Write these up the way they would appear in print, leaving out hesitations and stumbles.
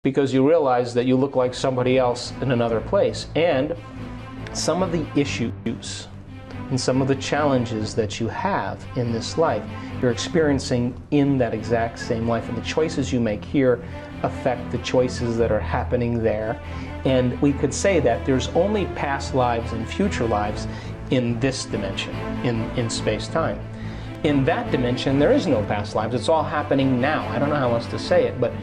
because you realize that you look like somebody else in another place. And some of the issues and some of the challenges that you have in this life, you're experiencing in that exact same life. And the choices you make here affect the choices that are happening there. And we could say that there's only past lives and future lives in this dimension, in space-time. In that dimension, there is no past lives. It's all happening now. I don't know how else to say it, but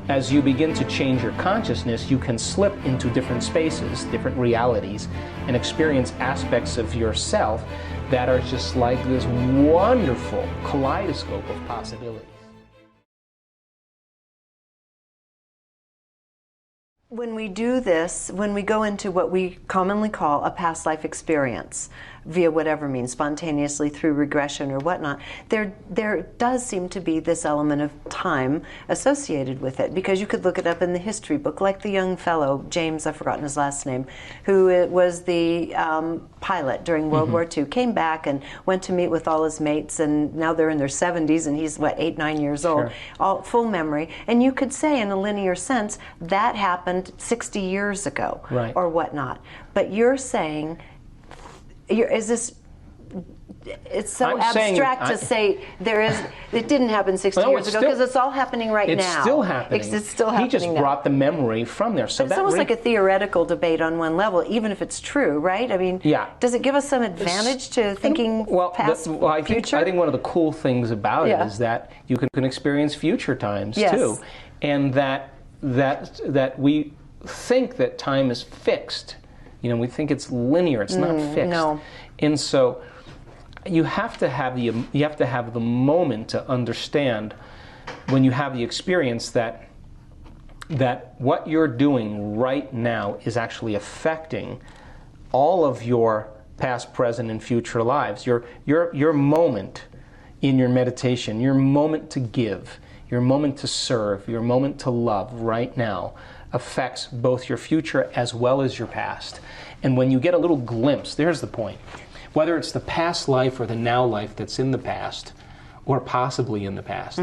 as you begin to change your consciousness, you can slip into different spaces, different realities, and experience aspects of yourself that are just like this wonderful kaleidoscope of possibilities. When we do this, when we go into what we commonly call a past life experience, via whatever means, spontaneously through regression or whatnot, there does seem to be this element of time associated with it, because you could look it up in the history book, like the young fellow, James, I've forgotten his last name, who was the pilot during World War II, came back and went to meet with all his mates, and now they're in their 70s, and he's, what, 8, 9 years old, all full memory. And you could say, in a linear sense, that happened 60 years ago, or whatnot. But you're saying, is this, it's so abstract to say it didn't happen 60 years ago, because it's all happening right now. It's still happening. It's still happening. He just brought the memory from there. So but it's almost like a theoretical debate on one level, even if it's true, right? I mean, does it give us some advantage to thinking past, future? I think one of the cool things about it is that you can experience future times too, and that we think that time is fixed. You know, we think it's linear. It's not fixed. No. And so you have to have the moment to understand, when you have the experience, that what you're doing right now is actually affecting all of your past, present, and future lives. Your moment in your meditation, your moment to give, your moment to serve, your moment to love right now affects both your future as well as your past. And when you get a little glimpse, there's the point, whether it's the past life or the now life that's in the past, or possibly in the past,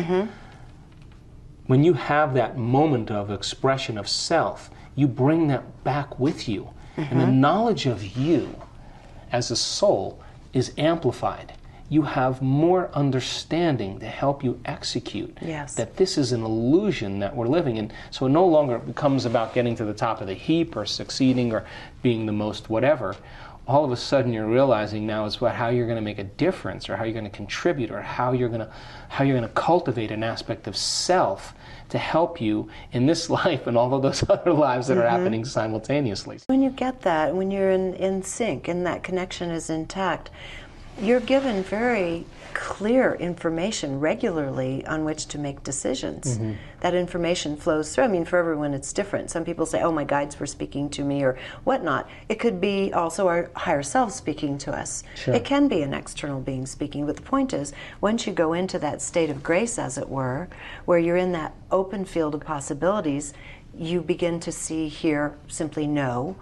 when you have that moment of expression of self, you bring that back with you. And the knowledge of you as a soul is amplified. You have more understanding to help you execute that this is an illusion that we're living in. So it no longer becomes about getting to the top of the heap or succeeding or being the most whatever. All of a sudden you're realizing now is about how you're going to make a difference, or how you're going to contribute, or how you're going to cultivate an aspect of self to help you in this life and all of those other lives that are happening simultaneously. When you get that, when you're in sync and that connection is intact, you're given very clear information regularly on which to make decisions. That information flows through. I mean, for everyone it's different. Some people say, oh, my guides were speaking to me, or whatnot. It could be also our higher self speaking to us. It can be an external being speaking, but the point is, once you go into that state of grace, as it were, where you're in that open field of possibilities, you begin to see, hear, simply know,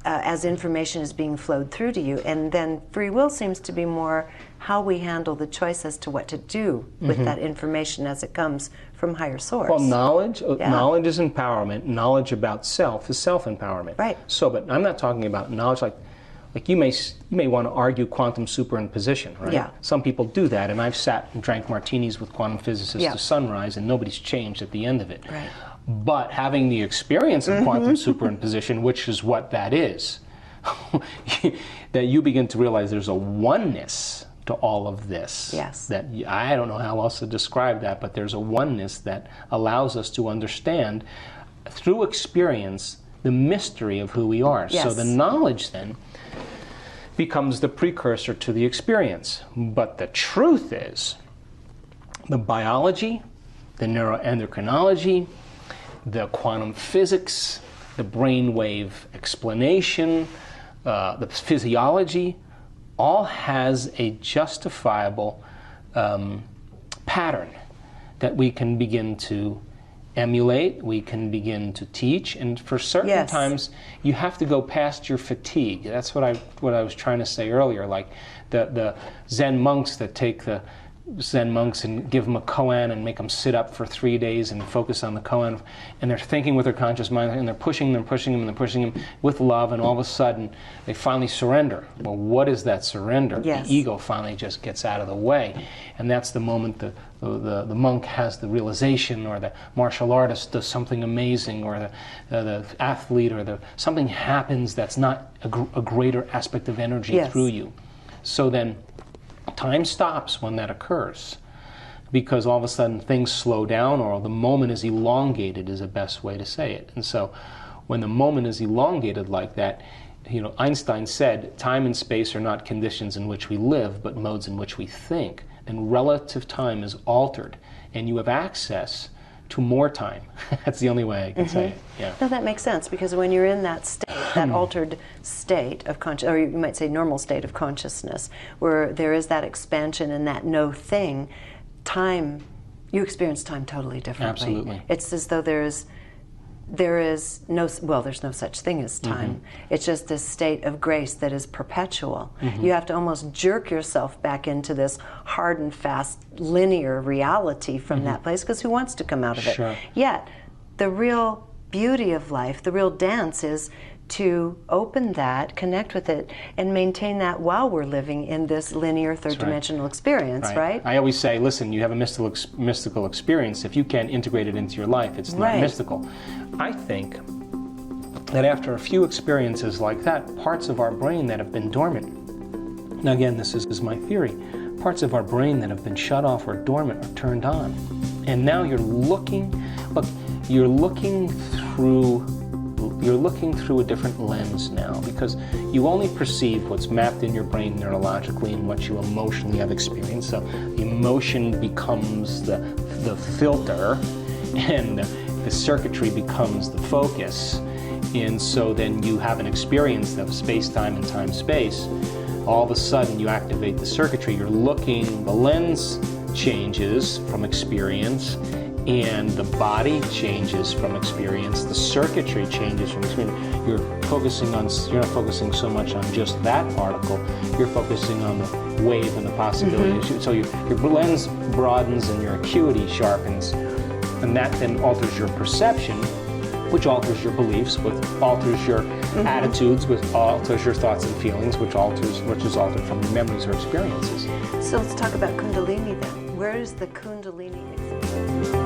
as information is being flowed through to you. And then free will seems to be more how we handle the choice as to what to do with that information as it comes from higher source. Well, knowledge is empowerment. Knowledge about self is self-empowerment. Right. So, but I'm not talking about knowledge like you may want to argue quantum superimposition, right? Yeah. Some people do that, and I've sat and drank martinis with quantum physicists to sunrise, and nobody's changed at the end of it. Right. But having the experience of quantum superimposition, which is what that is, that you begin to realize there's a oneness to all of this. Yes. That I don't know how else to describe that, but there's a oneness that allows us to understand through experience the mystery of who we are. Yes. So the knowledge then becomes the precursor to the experience. But the truth is, the biology, the neuroendocrinology, the quantum physics, the brainwave explanation, the physiology, all has a justifiable pattern that we can begin to emulate, we can begin to teach, and for certain times you have to go past your fatigue. That's what I was trying to say earlier, like the Zen monks that take the Zen monks and give them a koan and make them sit up for 3 days and focus on the koan, and they're thinking with their conscious mind, and they're pushing them with love, and all of a sudden they finally surrender. Well, what is that surrender? Yes. The ego finally just gets out of the way, and that's the moment the monk has the realization, or the martial artist does something amazing, or the athlete, or something happens that's not a greater aspect of energy yes. through you. So then time stops when that occurs, because all of a sudden things slow down, or the moment is elongated is the best way to say it. And so when the moment is elongated like that, Einstein said, time and space are not conditions in which we live, but modes in which we think. And relative time is altered, and you have access to more time. That's the only way I can say it. Yeah. No, that makes sense, because when you're in that state, that altered state of consciousness, or you might say normal state of consciousness, where there is that expansion and that no thing, time, you experience time totally differently. Absolutely. It's as though there's no such thing as time. It's just this state of grace that is perpetual. You have to almost jerk yourself back into this hard and fast linear reality from that place, because who wants to come out of it? Sure. Yet the real beauty of life, the real dance, is to open that, connect with it, and maintain that while we're living in this linear third-dimensional experience, right? I always say, listen, you have a mystical experience. If you can't integrate it into your life, it's not mystical. I think that after a few experiences like that, parts of our brain that have been dormant, now again, this is my theory, parts of our brain that have been shut off or dormant are turned on. And now you're looking through a different lens now, because you only perceive what's mapped in your brain neurologically and what you emotionally have experienced. So the emotion becomes the filter, and the circuitry becomes the focus. And so then you have an experience of space-time and time-space. All of a sudden you activate the circuitry. You're looking, the lens changes from experience, and the body changes from experience, the circuitry changes from experience. You're not focusing so much on just that particle, you're focusing on the wave and the possibilities. So your lens broadens and your acuity sharpens, and that then alters your perception, which alters your beliefs, which alters your attitudes, which alters your thoughts and feelings, which is altered from your memories or experiences. So let's talk about Kundalini then. Where is the Kundalini experience?